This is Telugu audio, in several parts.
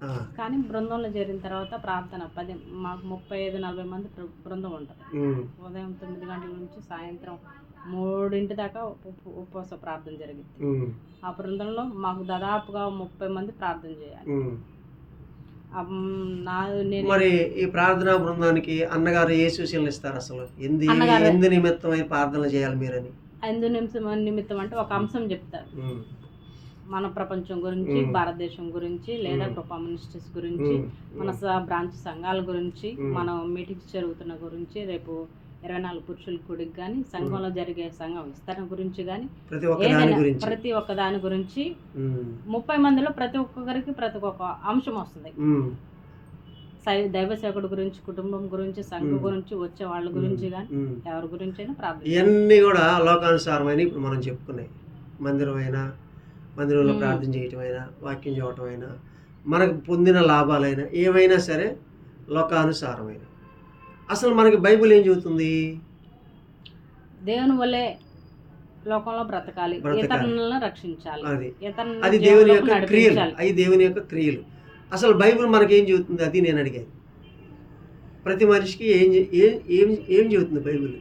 ఆ! కానీ బృందంలో చేరిన తర్వాత ప్రార్థన మాకు 35-40 మంది బృందం ఉంటుంది. హ్మ్. ఉదయం 9 గంటల నుంచి సాయంత్రం 3 దాకా ఉపవాస ప్రార్థన జరిగింది. హ్మ్. ఆ బృందంలో మాకు దాదాపుగా 30 మంది ప్రార్థన చేయాలి. హ్మ్. నేను మరి ఈ ప్రార్థనా బృందానికి అన్నగారు ఏ సూచనలు ఇస్తారు అసలు? అన్నగారు ఎందు నిమిత్తమై ప్రార్థనలు చేయాలి మీరని? నిమిత్తం అంటే ఒక అంశం చెప్తారు. హ్మ్. మన ప్రపంచం గురించి, హ్మ్. భారతదేశం గురించి, లేదా కృపా మినిస్ట్రీస్ గురించి, మన బ్రాంచ్ సంఘాల గురించి, మనం మీటింగ్స్ జరుగుతున్న గురించి, రేపు 24 పురుషుల గుడికి కానీ, సంఘంలో జరిగే సంఘం విస్తరణ గురించి కానీ, ప్రతి ఒక్క దాని గురించి 30 మందిలో ప్రతి ఒక్కరికి ప్రతి ఒక్క అంశం వస్తుంది. దైవ సేవకుడు గురించి, కుటుంబం గురించి, సంఘం గురించి, వచ్చే వాళ్ళ గురించి కానీ, ఎవరి గురించి అయినా ప్రార్థన. ఇవన్నీ కూడా లోకానుసారమైన ఇప్పుడు మనం చెప్పుకున్నాయి. మందిరంలో ప్రార్థన చేయటమైనా, వాక్యం చెప్పటమైనా, మనకు పొందిన లాభాలైనా ఏవైనా సరే లోకానుసారమైన. అసలు మనకి బైబిల్ ఏం చెబుతుంది? దేవుని వల్లే లోకంలో బ్రతకాలి, ఇతరులను రక్షించాలి, అది దేవుని యొక్క క్రియలు. అవి దేవుని యొక్క క్రియలు. అసలు బైబిల్ మనకేం చెబుతుంది? అది నేను అడిగాను. ప్రతి మనిషికి ఏం చెబుతుంది బైబిల్?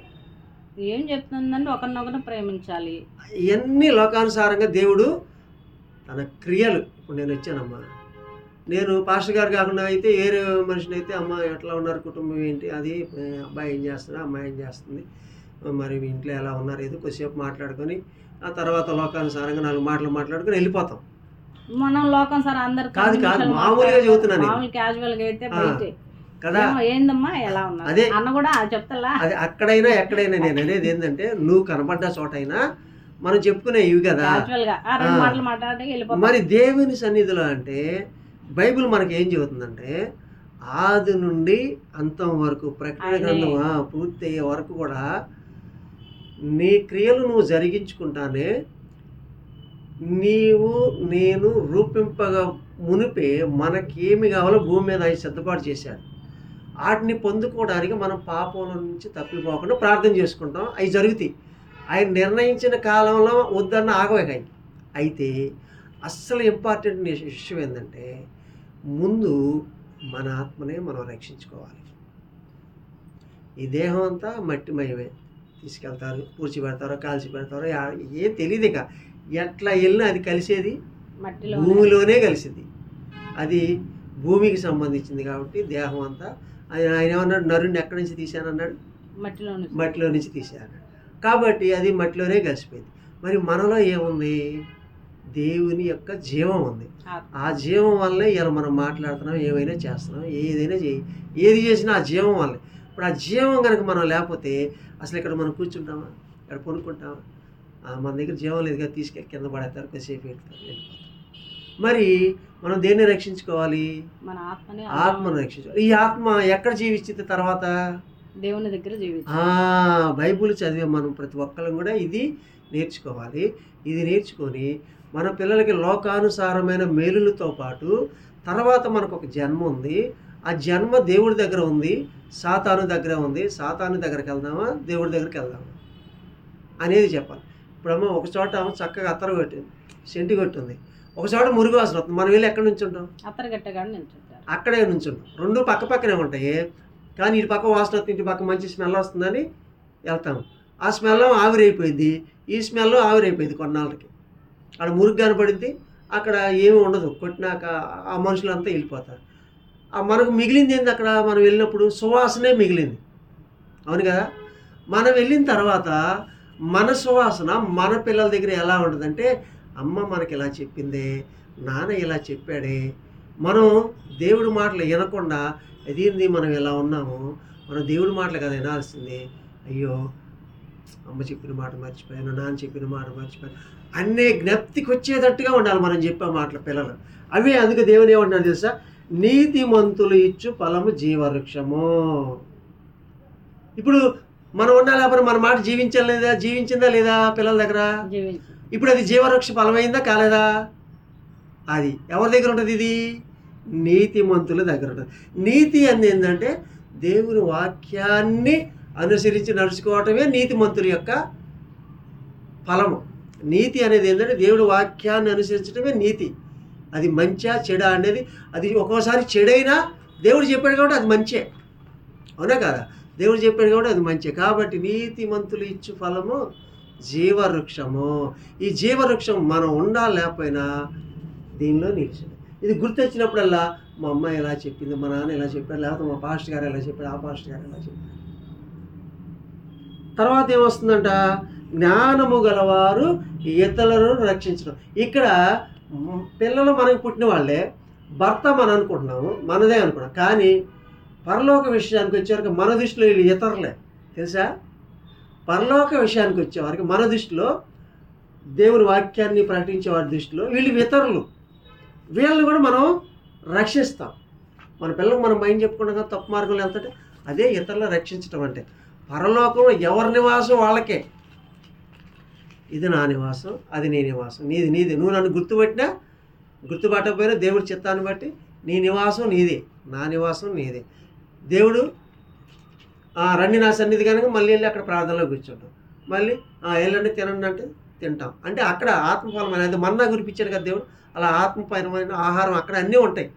ఏం చెప్తుందంటే ఒకరినొకరు ప్రేమించాలి. ఇవన్నీ లోకానుసారంగా దేవుడు తన క్రియలు. ఇప్పుడు నేను వచ్చానమ్మా, నేను పాస్టర్ గారు కాకుండా అయితే వేరే మనిషిని అయితే, అమ్మ ఎట్లా ఉన్నారు, కుటుంబం ఏంటి, అది అబ్బాయి ఏం చేస్తున్నా, అమ్మాయి ఏం చేస్తుంది, మరి మీ ఇంట్లో ఎలా ఉన్నారు, ఏదో కొద్దిసేపు మాట్లాడుకొని ఆ తర్వాత లోకానుసారంగా 4 మాటలు మాట్లాడుకొని వెళ్ళిపోతాం. మనం లోకానుసారం అందరు కాదు మామూలుగా చెబుతున్నాను, మామూలు క్యాజువల్గా అయితే కదా. ఏందమ్మా ఎలా ఉన్నా అదే అన్న కూడా చెప్తా. అది అక్కడైనా ఎక్కడైనా నేను అనేది ఏంటంటే, నువ్వు కనబడ్డ చోటైనా మనం చెప్పుకునే ఇవి కదా. మరి దేవుని సన్నిధిలో అంటే బైబిల్ మనకి ఏం చెబుతుందంటే, ఆది నుండి అంతం వరకు ప్రకటన గ్రంథం పూర్తి అయ్యే వరకు కూడా నీ క్రియలు నువ్వు జరిగించుకుంటానే నీవు నేను రూపింపగా మునిపే మనకేమి కావాలో భూమి మీద ఆయన సిద్ధపాటు చేశాడు. వాటిని పొందుకోవడానికి మనం పాపంలో నుంచి తప్పిపోకుండా ప్రార్థన చేసుకుంటాం. అవి జరుగుతాయి. ఆయన నిర్ణయించిన కాలంలో వద్దన్న ఆగవేక. అయితే అస్సలు ఇంపార్టెంట్ విషయం ఏంటంటే, ముందు మన ఆత్మనే మనం రక్షించుకోవాలి. ఈ దేహం అంతా మట్టిమయమే. తీసుకెళ్తారు, పూడ్చి పెడతారో, కాల్చి పెడతారో, ఏం తెలియదు. ఇక ఎట్లా వెళ్ళినా అది కలిసేది భూమిలోనే కలిసింది. అది భూమికి సంబంధించింది కాబట్టి దేహం అంతా. ఆయన ఏమన్నాడు, నరుణ్ణి ఎక్కడి నుంచి తీశానన్నాడు? మట్టిలో నుంచి తీశాను. కాబట్టి అది మట్టిలోనే కలిసిపోయింది. మరి మనలో ఏముంది? దేవుని యొక్క జీవం ఉంది. ఆ జీవం వల్లే ఇలా మనం మాట్లాడుతున్నాం, ఏమైనా చేస్తున్నాం, ఏదైనా ఏది చేసినా ఆ జీవం వల్లే. ఇప్పుడు ఆ జీవం కనుక మనం లేకపోతే అసలు ఇక్కడ మనం కూర్చుంటామా, ఇక్కడ కొనుక్కుంటామా? మన దగ్గర జీవం లేదు కదా, తీసుకెళ్ళి కింద పడేస్తారు, కొద్దిసేపు వెళ్ళిపోతాం. మరి మనం దేన్ని రక్షించుకోవాలి? మన ఆత్మను రక్షించుకోవాలి. ఈ ఆత్మ ఎక్కడ జీవిస్తుంది తర్వాత? దేవుని దగ్గర జీవించాలి. బైబిల్ చదివే మనం ప్రతి ఒక్కరం కూడా ఇది నేర్చుకోవాలి. ఇది నేర్చుకొని మన పిల్లలకి లోకానుసారమైన మేలులతో పాటు తర్వాత మనకు ఒక జన్మ ఉంది. ఆ జన్మ దేవుడి దగ్గర ఉంది, సాతాను దగ్గర ఉంది. సాతాను దగ్గరికి వెళ్దామా, దేవుడి దగ్గరికి వెళ్దామా అనేది చెప్పాలి. ఇప్పుడమ్మ ఒక చోట చక్కగా అత్తరు కొట్టింది, సెంటి కొట్టింది, ఒక చోట మురుగు వాసన వస్తుంది. మనం వెళ్ళి ఎక్కడ నుంచుంటాం? అక్కడే నుంచుంటాం. రెండు పక్క పక్కనే ఉంటాయి, కానీ ఇటు పక్క వాసన వస్తుంది, ఇటు పక్క మంచి స్మెల్ వస్తుందని వెళ్తాం. ఆ స్మెల్ ఆవిరైపోయింది, ఈ స్మెల్ ఆవిరైపోయింది. కొన్నాళ్ళకి అక్కడ మురుగు కనపడింది, అక్కడ ఏమి ఉండదు. కొట్టినాక ఆ మనుషులంతా వెళ్ళిపోతారు. మనకు మిగిలింది ఏంది? అక్కడ మనం వెళ్ళినప్పుడు సువాసనే మిగిలింది. అవును కదా. మనం వెళ్ళిన తర్వాత మన సువాసన మన పిల్లల దగ్గర ఎలా ఉంటుందంటే, అమ్మ మనకి ఇలా చెప్పిందే, నాన్న ఇలా చెప్పాడే. మనం దేవుడి మాటలు వినకుండా అదేంది మనం ఎలా ఉన్నాము, మనం దేవుడి మాటలు కదా వినాల్సింది, అయ్యో అమ్మ చెప్పిన మాట మర్చిపోయాను, నాన్న చెప్పిన మాట మర్చిపోయాను అన్నీ జ్ఞప్తికి వచ్చేటట్టుగా ఉండాలి మనం చెప్పే మాటలు పిల్లలు. అవే అందుకే దేవుడు ఏమంటున్నాడు తెలుసా? నీతిమంతులు ఇచ్చు ఫలము జీవవృక్షము. ఇప్పుడు మనం ఉన్నా లేకపోతే మన మాట జీవించిందా లేదా పిల్లల దగ్గర? ఇప్పుడు అది జీవవృక్ష ఫలమైందా కాలేదా? అది ఎవరి దగ్గర ఉంటుంది? ఇది నీతిమంతుల దగ్గర ఉంటుంది. నీతి అని ఏంటంటే దేవుని వాక్యాన్ని అనుసరించి నడుచుకోవటమే నీతిమంతుల యొక్క ఫలము. నీతి అనేది ఏంటంటే దేవుడి వాక్యాన్ని అనుసరించడమే నీతి. అది మంచా చెడా అనేది అది ఒక్కోసారి చెడైనా దేవుడు చెప్పాడు కాబట్టి అది మంచే, అవునా కదా? దేవుడు చెప్పాడు కాబట్టి అది మంచే. కాబట్టి నీతిమంతులు ఇచ్చు ఫలము జీవవృక్షము. ఈ జీవవృక్షం మనం ఉండాలి లేకపోయినా దీనిలో నిలిచింది. ఇది గుర్తొచ్చినప్పుడల్లా మా అమ్మాయి ఎలా చెప్పింది, మా నాన్న ఎలా చెప్పారు, లేకపోతే మా పాస్టర్ గారు ఎలా చెప్పారు, ఆ పాస్టర్ గారు ఎలా చెప్పారు. తర్వాత ఏమొస్తుందంట, జ్ఞానము గలవారు ఇతరులను రక్షించడం. ఇక్కడ పిల్లలు మనకు పుట్టిన వాళ్ళే, భర్త మనం అనుకుంటున్నాము, మనదే అనుకున్నాం. కానీ పరలోక విషయానికి వచ్చేవరకు మన దృష్టిలో వీళ్ళు ఇతరులే, తెలుసా? పరలోక విషయానికి వచ్చేవారికి మన దృష్టిలో, దేవుని వాక్యాన్ని ప్రకటించే వారి దృష్టిలో వీళ్ళు ఇతరులు. వీళ్ళని కూడా మనం రక్షిస్తాం. మన పిల్లలకు మనం మైండ్ చెప్పుకుంటాం తప్పు మార్గంలో వెళ్తుంటే అదే ఇతరులను రక్షించడం అంటే. పరలోకంలో ఎవరి నివాసం వాళ్ళకే. ఇది నా నివాసం, అది నీ నివాసం, నీది నీది. నువ్వు నన్ను గుర్తుపట్టకపోయినా దేవుడి చిత్తాన్ని బట్టి నీ నివాసం నీది, నా నివాసం నీది. దేవుడు రండి నా సన్నిధి కనుక మళ్ళీ వెళ్ళి అక్కడ ప్రార్థనలో కూర్చుంటాం. మళ్ళీ వెళ్ళండి తినండి అంటే తింటాం. అంటే అక్కడ ఆత్మఫలమైన అది మన్నా కురిపించాడు కదా దేవుడు. అలా ఆత్మపరమైన ఆహారం అక్కడ అన్నీ ఉంటాయి.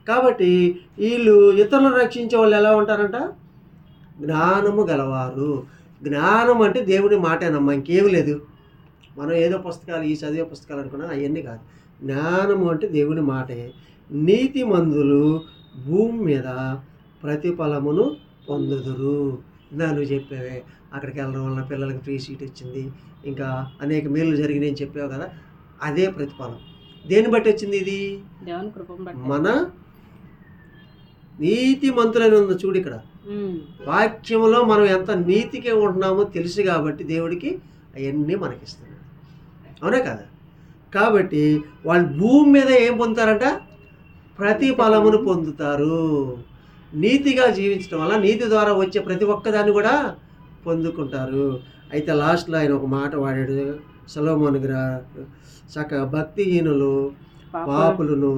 కాబట్టి వీళ్ళు ఇతరులను రక్షించే వాళ్ళు ఎలా ఉంటారంట, జ్ఞానము గలవారు. జ్ఞానం అంటే దేవుడి మాటేనమ్మా, ఇంకేమి లేదు. మనం ఏదో పుస్తకాలు ఈ చదివే పుస్తకాలు అనుకున్నా అవన్నీ కాదు. జ్ఞానము అంటే దేవుడి మాటే. నీతిమంతులు భూమి మీద ప్రతిఫలమును పొందుదురు. నువ్వు చెప్పావే అక్కడికి వెళ్ళడం వల్ల పిల్లలకి ఫ్రీ సీట్ వచ్చింది, ఇంకా అనేక మేలు జరిగినాయని చెప్పావు కదా, అదే ప్రతిఫలం. దేన్ని బట్టి వచ్చింది ఇది? దేవుని కృపను బట్టి. మన నీతిమంతులని ఉంది చూడు ఇక్కడ వాక్యంలో. మనం ఎంత నీతిగా ఉంటున్నామో తెలుసు కాబట్టి దేవుడికి అవన్నీ మనకిస్తున్నాడు, అవునా కదా? కాబట్టి వాళ్ళు భూమి మీద ఏం పొందుతారంట, ప్రతిఫలమును పొందుతారు. నీతిగా జీవించడం వల్ల నీతి ద్వారా వచ్చే ప్రతి ఒక్కదాన్ని కూడా పొందుకుంటారు. అయితే లాస్ట్లో ఆయన ఒక మాట వాడాడు, సొలొమోను గారు, భక్తిహీనులు పాపులను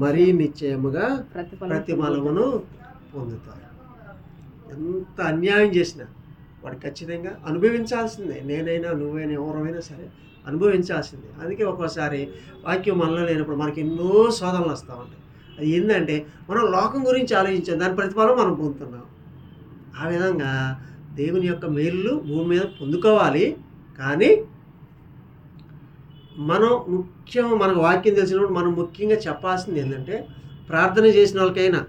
మరీ నిశ్చయముగా ప్రతిఫలమును పొందుతారు. ఎంత అన్యాయం చేసినా వాడు ఖచ్చితంగా అనుభవించాల్సిందే. నేనైనా నువ్వైనా ఎవరైనా సరే అనుభవించాల్సిందే. అందుకే ఒక్కోసారి వాక్యం మనలో లేనప్పుడు మనకి ఎన్నో శోధనలు వస్తూ ఉంటాయి. అది ఏంటంటే మనం లోకం గురించి ఆలోచించాం, దాని ప్రతిఫలం మనం పొందుతున్నాం. ఆ విధంగా దేవుని యొక్క మేలు భూమి మీద పొందుకోవాలి. కానీ మనకు వాక్యం తెలిసినప్పుడు మనం ముఖ్యంగా చెప్పాల్సింది ఏంటంటే, ప్రార్థన చేసిన వాళ్ళకైనా